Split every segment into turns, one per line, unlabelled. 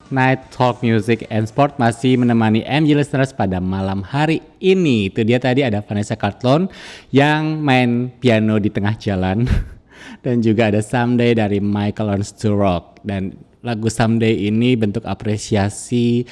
Night Talk Music and Sport masih menemani MG Listeners pada malam hari ini. Itu dia tadi ada Vanessa Carlton yang main piano di tengah jalan. Dan juga ada Someday dari Michael Learns to Rock. Dan lagu Someday ini bentuk apresiasi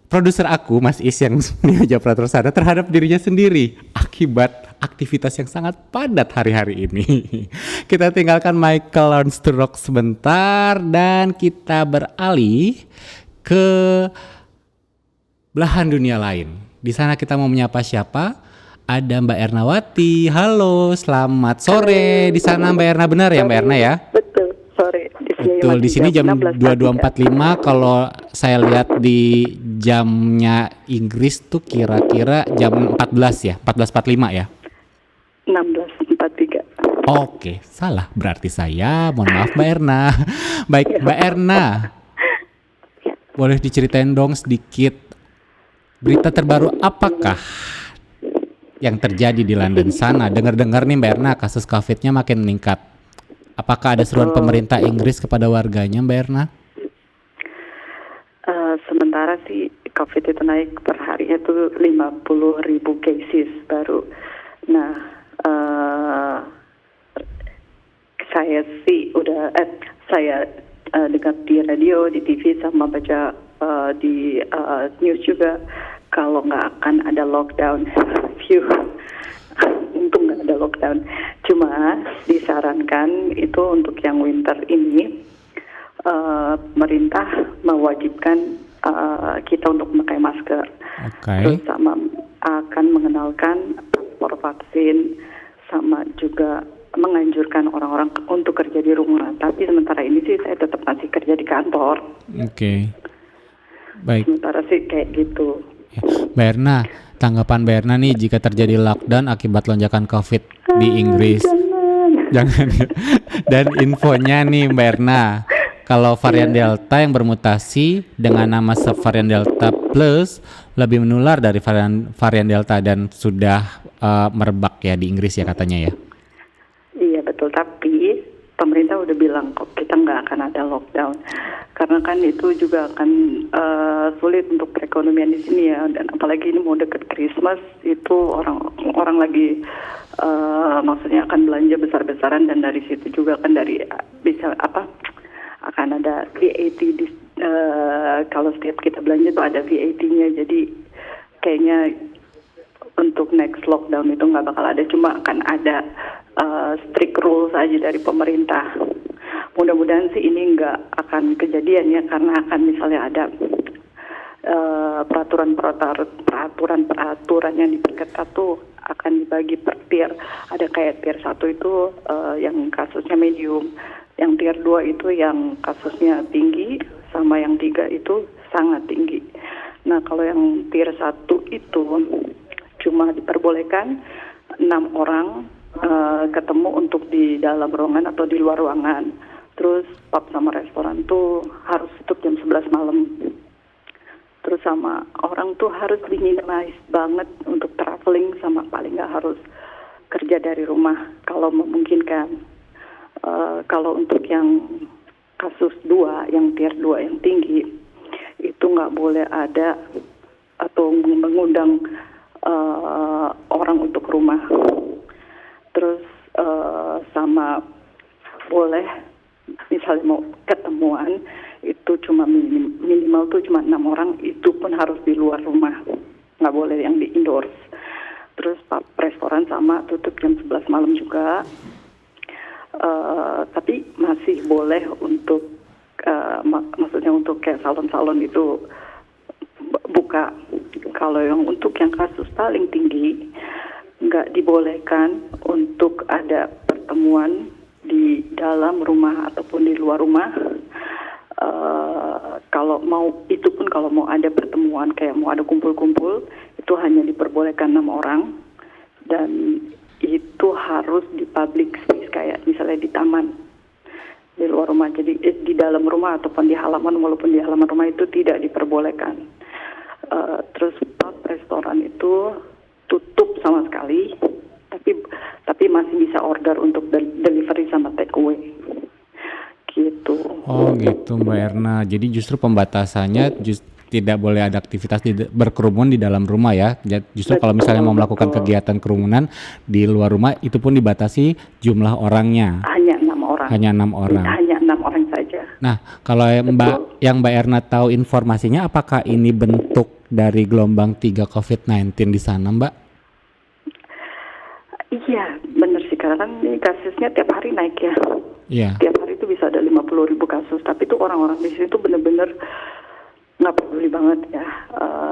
produser aku, Mas Is yang punya operator sana terhadap dirinya sendiri akibat aktivitas yang sangat padat hari-hari ini. Kita tinggalkan Michael Learns to Rock sebentar dan kita beralih ke belahan dunia lain. Di sana kita mau menyapa siapa? Ada Mbak Ernawati. Halo, selamat sore. Di sana Mbak Erna, benar ya Mbak Erna ya?
Betul, sore.
Betul, di sini jam 22.45. Kalau saya lihat di jamnya Inggris tuh kira-kira jam 14 ya, 14.45 ya?
16.43.
Oke, salah berarti saya. Mohon maaf Mbak Erna. Baik, Mbak Erna. Boleh diceritain dong sedikit berita terbaru apakah yang terjadi di London sana? Dengar-dengar nih Mbak Erna, kasus COVID-nya makin meningkat. Apakah ada seruan pemerintah Inggris kepada warganya Mbak Erna?
Sementara sih COVID itu naik per harinya tuh 50.000 cases baru. Nah, saya sih udah saya dengar di radio, di TV sama baca di news juga kalau nggak akan ada lockdown. Untung nggak ada lockdown. Cuma disarankan itu untuk yang winter ini pemerintah mewajibkan kita untuk memakai masker.
Okay.
Terus sama akan mengenalkan paspor vaksin, sama juga menganjurkan orang-orang untuk kerja di rumah. Tapi sementara ini sih saya tetap masih kerja di kantor.
Oke. Baik.
Sementara sih kayak gitu.
Mbak Erna, tanggapan Mbak Erna nih jika terjadi lockdown akibat lonjakan COVID di Inggris. Jangan. Dan infonya nih Mbak Erna, kalau varian Delta yang bermutasi dengan nama subvarian Delta Plus lebih menular dari varian Delta dan sudah merebak ya di Inggris ya katanya ya.
Iya betul, tapi pemerintah udah bilang kok kita nggak akan ada lockdown karena kan itu juga akan sulit untuk perekonomian di sini ya, dan apalagi ini mau deket Christmas itu orang lagi maksudnya akan belanja besar-besaran, dan dari situ juga kan dari bisa akan ada VAT kalau setiap kita belanja tuh ada VAT-nya, jadi kayaknya untuk next lockdown itu nggak bakal ada, cuma akan ada strict rules aja dari pemerintah. Mudah-mudahan sih ini nggak akan kejadian ya, karena akan misalnya ada peraturan yang diperketat tuh akan dibagi per tier. Ada kayak tier 1 itu yang kasusnya medium, yang tier 2 itu yang kasusnya tinggi, sama yang 3 itu sangat tinggi. Nah kalau yang tier 1 itu cuma diperbolehkan 6 orang ketemu untuk di dalam ruangan atau di luar ruangan. Terus pub sama restoran tuh harus tutup jam 11 malam. Terus sama orang tuh harus minimize banget untuk traveling, sama paling nggak harus kerja dari rumah kalau memungkinkan. Kalau untuk yang kasus 2, yang tier 2 yang tinggi, itu nggak boleh ada atau mengundang orang untuk rumah. Terus sama boleh misalnya mau ketemuan itu cuma minimal tuh cuma 6 orang, itu pun harus di luar rumah, nggak boleh yang di indoors. Terus restoran sama tutup jam 11 malam juga, tapi masih boleh untuk maksudnya untuk kayak salon-salon itu buka. Kalau yang untuk yang kasus paling tinggi nggak dibolehkan untuk ada pertemuan di dalam rumah ataupun di luar rumah. Kalau mau itu pun kalau mau ada pertemuan kayak mau ada kumpul-kumpul itu hanya diperbolehkan 6 orang, dan itu harus di public space kayak misalnya di taman, di luar rumah. Jadi di dalam rumah ataupun di halaman, walaupun di halaman rumah itu tidak diperbolehkan. Terus pub, restoran itu tutup sama sekali, tapi masih bisa order untuk delivery sama take away gitu. gitu.
Oh gitu Mbak Erna. Jadi justru pembatasannya tidak boleh ada aktivitas berkerumun di dalam rumah ya. Justru kalau misalnya mau melakukan kegiatan kerumunan di luar rumah itu pun dibatasi jumlah orangnya.
Hanya 6 orang.
Hanya 6 orang.
Hanya 6 orang saja.
Nah, kalau Mbak Erna tahu informasinya, apakah ini bentuk dari gelombang 3 COVID-19 di sana, Mbak?
Iya, benar sih, karena kan ini kasusnya tiap hari naik ya.
Iya.
Tiap hari itu bisa ada 50.000 kasus, tapi itu orang-orang di sini tuh benar-benar nggak peduli banget ya.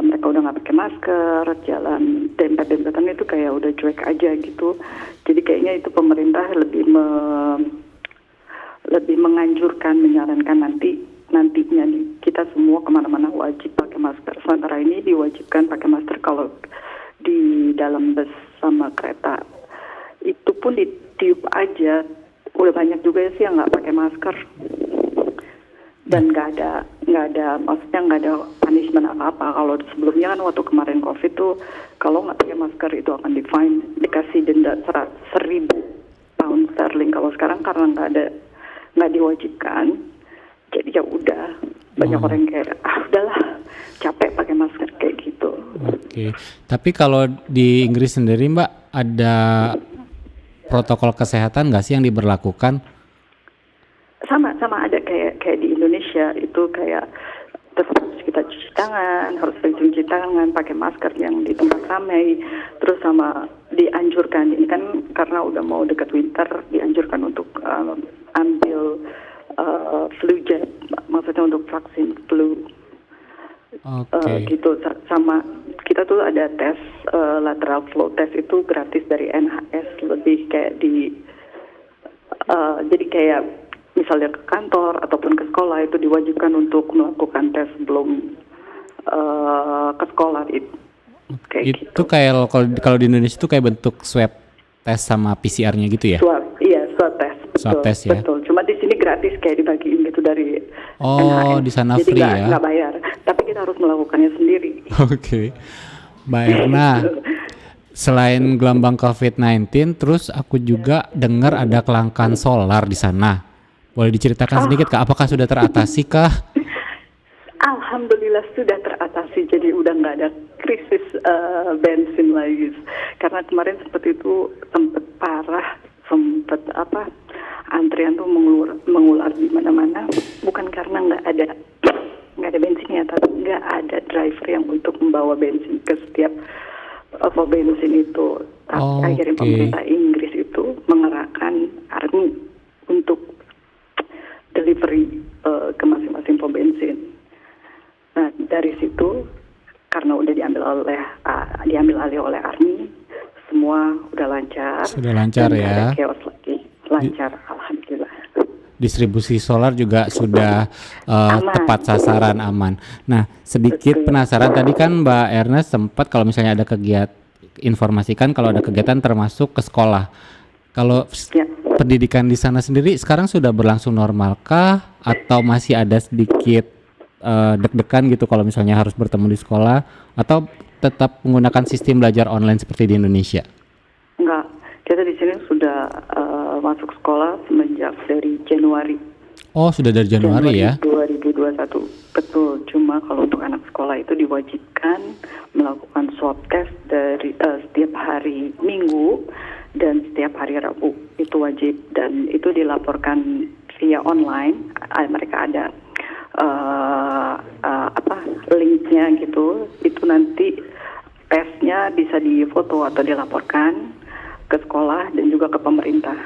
Mereka udah nggak pakai masker, jalan dempet-dempetan itu kayak udah cuek aja gitu. Jadi kayaknya itu pemerintah lebih menganjurkan, menyarankan nantinya nih kita semua kemana-mana wajib pakai masker. Sementara ini diwajibkan pakai masker kalau di dalam bus sama kereta. Itu pun ditiup aja. Udah banyak juga sih yang nggak pakai masker. Dan nggak ada maksudnya nggak ada punishment apa-apa. Kalau sebelumnya kan waktu kemarin COVID tuh kalau nggak pakai masker itu akan di-fine, dikasih denda 1.000 pound sterling. Kalau sekarang karena nggak diwajibkan, jadi ya udah banyak orang kayak udahlah capek pakai masker kayak gitu.
Oke. Tapi kalau di Inggris sendiri Mbak ada protokol kesehatan nggak sih yang diberlakukan?
Sama ada kayak di Indonesia itu kayak tetap harus kita cuci tangan, harus cuci tangan, pakai masker yang di tempat ramai, terus sama dianjurkan ini kan karena udah mau dekat winter dianjurkan untuk ambil flu jab, maksudnya untuk vaksin flu. Gitu sama kita tuh ada tes lateral flow test itu gratis dari NHS, lebih kayak jadi kayak misalnya ke kantor ataupun ke sekolah itu diwajibkan untuk melakukan tes sebelum ke sekolah itu. Kayak
itu
gitu.
Kayak kalau di Indonesia itu kayak bentuk swab test sama PCR-nya gitu ya?
Swab test.
Swab test ya.
Betul. Cuma di sini gratis kayak dibagiin gitu dari
NHS. Di sana
jadi
free ya.
Nggak bayar. Tapi kita harus melakukannya sendiri.
Oke. Mbak Erna, selain gelombang COVID-19, terus aku juga dengar ada kelangkaan solar di sana. Boleh diceritakan sedikit Kak, apakah sudah teratasi kah?
Alhamdulillah sudah teratasi, jadi udah nggak ada krisis bensin lagi. Karena kemarin seperti itu sempat parah, antrian tuh mengular di mana-mana. Bukan karena nggak ada bensinnya, tapi nggak ada driver yang untuk membawa bensin ke setiap bensin itu. Tapi akhirnya pemerintah Inggris itu mengerahkan army untuk delivery ke masing-masing pom bensin. Nah dari situ karena udah diambil alih oleh army, semua udah lancar.
Sudah lancar ya.
Ada chaos lagi, lancar alhamdulillah.
Distribusi solar juga sudah tepat sasaran, aman. Nah sedikit penasaran tadi kan Mbak Erna sempat kalau misalnya ada informasikan kalau ada kegiatan termasuk ke sekolah. Kalau pendidikan di sana sendiri sekarang sudah berlangsung normalkah atau masih ada sedikit deg-degan gitu kalau misalnya harus bertemu di sekolah atau tetap menggunakan sistem belajar online seperti di Indonesia?
Enggak, kita di sini sudah masuk sekolah semenjak dari Januari. Oh, sudah dari Januari ya? 2021, betul. Cuma kalau untuk anak sekolah itu diwajibkan melakukan swab test dari setiap hari Minggu dan setiap hari Rabu, itu wajib dan itu dilaporkan via online. Mereka ada linknya gitu. Itu nanti tesnya bisa difoto atau dilaporkan ke sekolah dan juga ke pemerintah.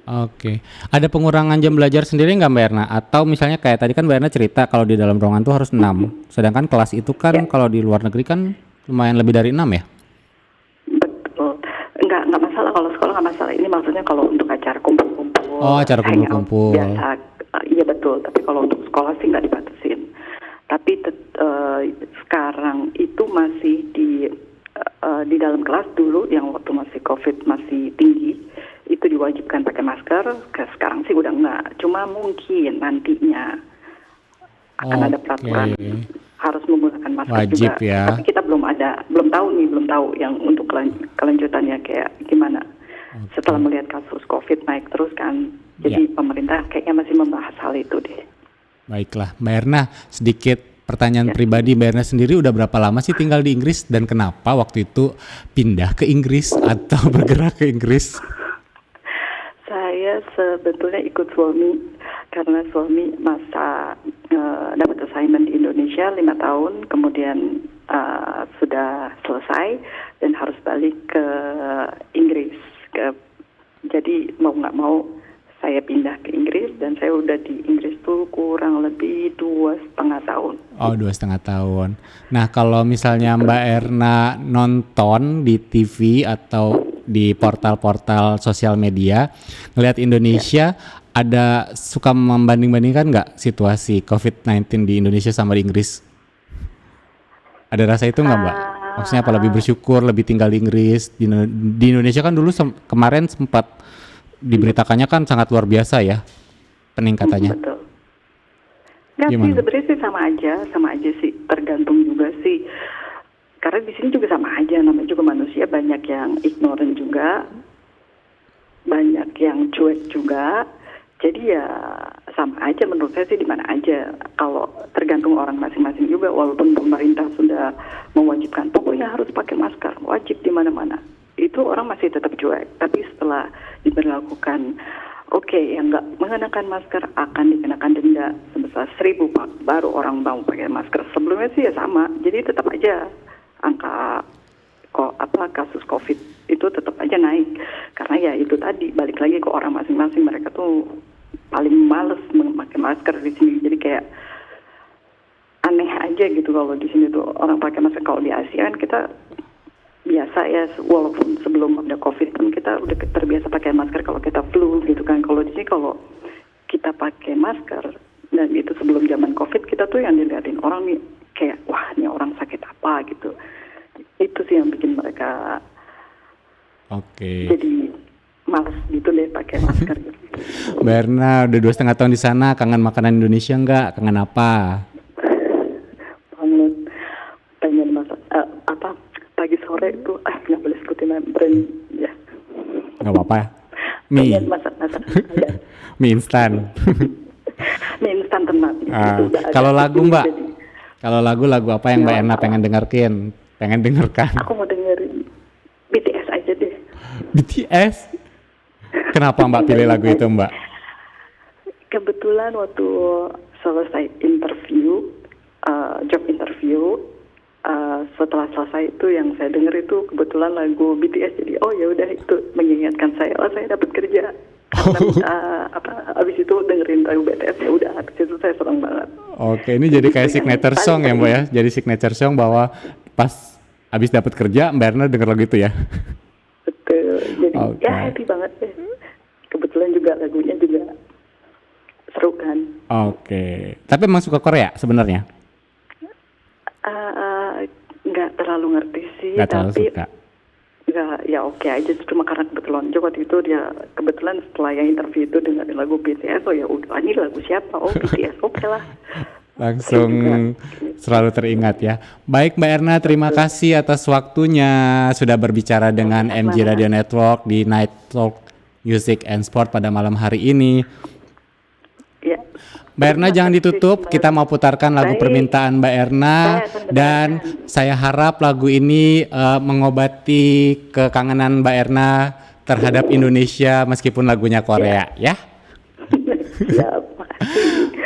Oke. Ada pengurangan jam belajar sendiri nggak Mbak Erna? Atau misalnya kayak tadi kan Mbak Erna cerita kalau di dalam ruangan tuh harus 6, sedangkan kelas itu kan kalau di luar negeri kan lumayan lebih dari 6 ya? Betul. Nggak masalah kalau sekolah, nggak masalah. Ini maksudnya kalau untuk acara kumpul-kumpul. Oh, acara kumpul-kumpul. Biasa. Iya betul. Tapi kalau untuk sekolah sih nggak dibatasin. Tapi sekarang itu masih di dalam kelas dulu yang waktu masih COVID masih tinggi itu diwajibkan pakai masker. Sekarang sih udah enggak. Cuma mungkin nantinya akan ada peraturan harus menggunakan masker wajib juga. Ya. Tapi kita belum tahu yang untuk kelanjutannya kayak gimana. Setelah melihat kasus COVID naik terus kan. Jadi pemerintah kayaknya masih membahas hal itu deh.
Baiklah, Mbak Erna, sedikit pertanyaan
Ya.
pribadi. Mbak Erna sendiri udah berapa lama sih tinggal di Inggris dan kenapa waktu itu pindah ke Inggris atau bergerak ke Inggris?
Saya sebetulnya ikut suami karena suami dapat assignment di Indonesia 5 tahun, kemudian sudah selesai dan harus balik ke Inggris. Jadi mau nggak mau saya pindah ke Inggris dan saya udah di Inggris tuh kurang lebih 2,5 tahun.
Oh, 2,5 tahun. Nah, kalau misalnya Mbak Erna nonton di TV atau di portal-portal sosial media, ngelihat Indonesia, ada suka membanding-bandingkan nggak situasi COVID-19 di Indonesia sama di Inggris? Ada rasa itu nggak, Mbak? Maksudnya apa, lebih bersyukur, lebih tinggal di Inggris? Di Indonesia kan dulu kemarin sempat diberitakannya kan sangat luar biasa ya peningkatannya.
Betul. Nggak sih,
Gimana?
sebenarnya sih sama aja sih, tergantung juga sih. Karena di sini juga sama aja, namanya juga manusia, banyak yang ignorant juga, banyak yang cuek juga. Jadi ya sama aja menurut saya sih di mana aja. Kalau tergantung orang masing-masing juga, walaupun pemerintah sudah mewajibkan pokoknya harus pakai masker, wajib di mana-mana. Itu orang masih tetap cuek. Tapi setelah diberlakukan, oke, yang nggak mengenakan masker akan dikenakan denda sebesar 1.000 Pak. Baru orang mau pakai masker. Sebelumnya sih ya sama. Jadi tetap aja angka kasus COVID itu tetap aja naik. Karena ya itu tadi, balik lagi ke orang masing-masing. Mereka tuh paling males memakai masker di sini. Jadi kayak aneh aja gitu kalau di sini tuh orang pakai masker. Kalau di Asia kan kita biasa ya, walaupun sebelum ada COVID kan kita udah terbiasa pakai masker kalau kita flu gitu kan. Kalau di sini kalau kita pakai masker, dan itu sebelum zaman COVID, kita tuh yang dilihatin orang nih kayak, wah ini orang sakit apa gitu. Itu sih yang bikin mereka jadi malas gitu deh pakai masker gitu.
Mbak Erna udah 2,5 tahun di sana, kangen makanan Indonesia nggak? Kangen apa?
Banget, pengen masak pagi sore itu nggak boleh sebutin brand ya.
Nggak apa-apa. Mie.
Pengen masak ada.
Mie instan.
Mie instan teman.
Kalau lagu, Mbak, kalau lagu apa yang Mbak
Ya,
Erna pengen dengarkan?
Aku mau dengerin BTS aja deh.
BTS. Kenapa Mbak pilih lagu itu, Mbak?
Kebetulan waktu selesai interview, job interview, setelah selesai itu yang saya dengar itu kebetulan lagu BTS. Jadi oh ya udah, itu mengingatkan saya, oh saya dapat kerja. Karena abis itu dengerin lagu BTS, ya udah abis itu saya senang banget.
Oke, ini jadi kayak signature song ya, Mbak ya? Jadi signature song bahwa pas abis dapat kerja Mbak Erna denger lagu itu ya?
Betul, jadi ya happy banget deh. Kebetulan juga lagunya juga seru kan.
Oke, tapi emang suka Korea sebenarnya?
Nggak terlalu ngerti sih,
Nggak terlalu
tapi
suka.
nggak, ya oke aja. Cuma karena kebetulan juga waktu itu dia kebetulan setelah yang interview itu dengerin lagu BTS, oh ya udah, ini lagu siapa? Oh BTS, oke lah.
Langsung selalu teringat ya. Baik Mbak Erna, terima kasih atas waktunya sudah berbicara dengan MG Radio Network di Night Talk Music and Sport pada malam hari ini.
Ya.
Mbak Erna jangan ditutup, kita mau putarkan lagu permintaan Mbak Erna, dan saya harap lagu ini mengobati kekangenan Mbak Erna terhadap Indonesia meskipun lagunya Korea ya.
Ya, makasih.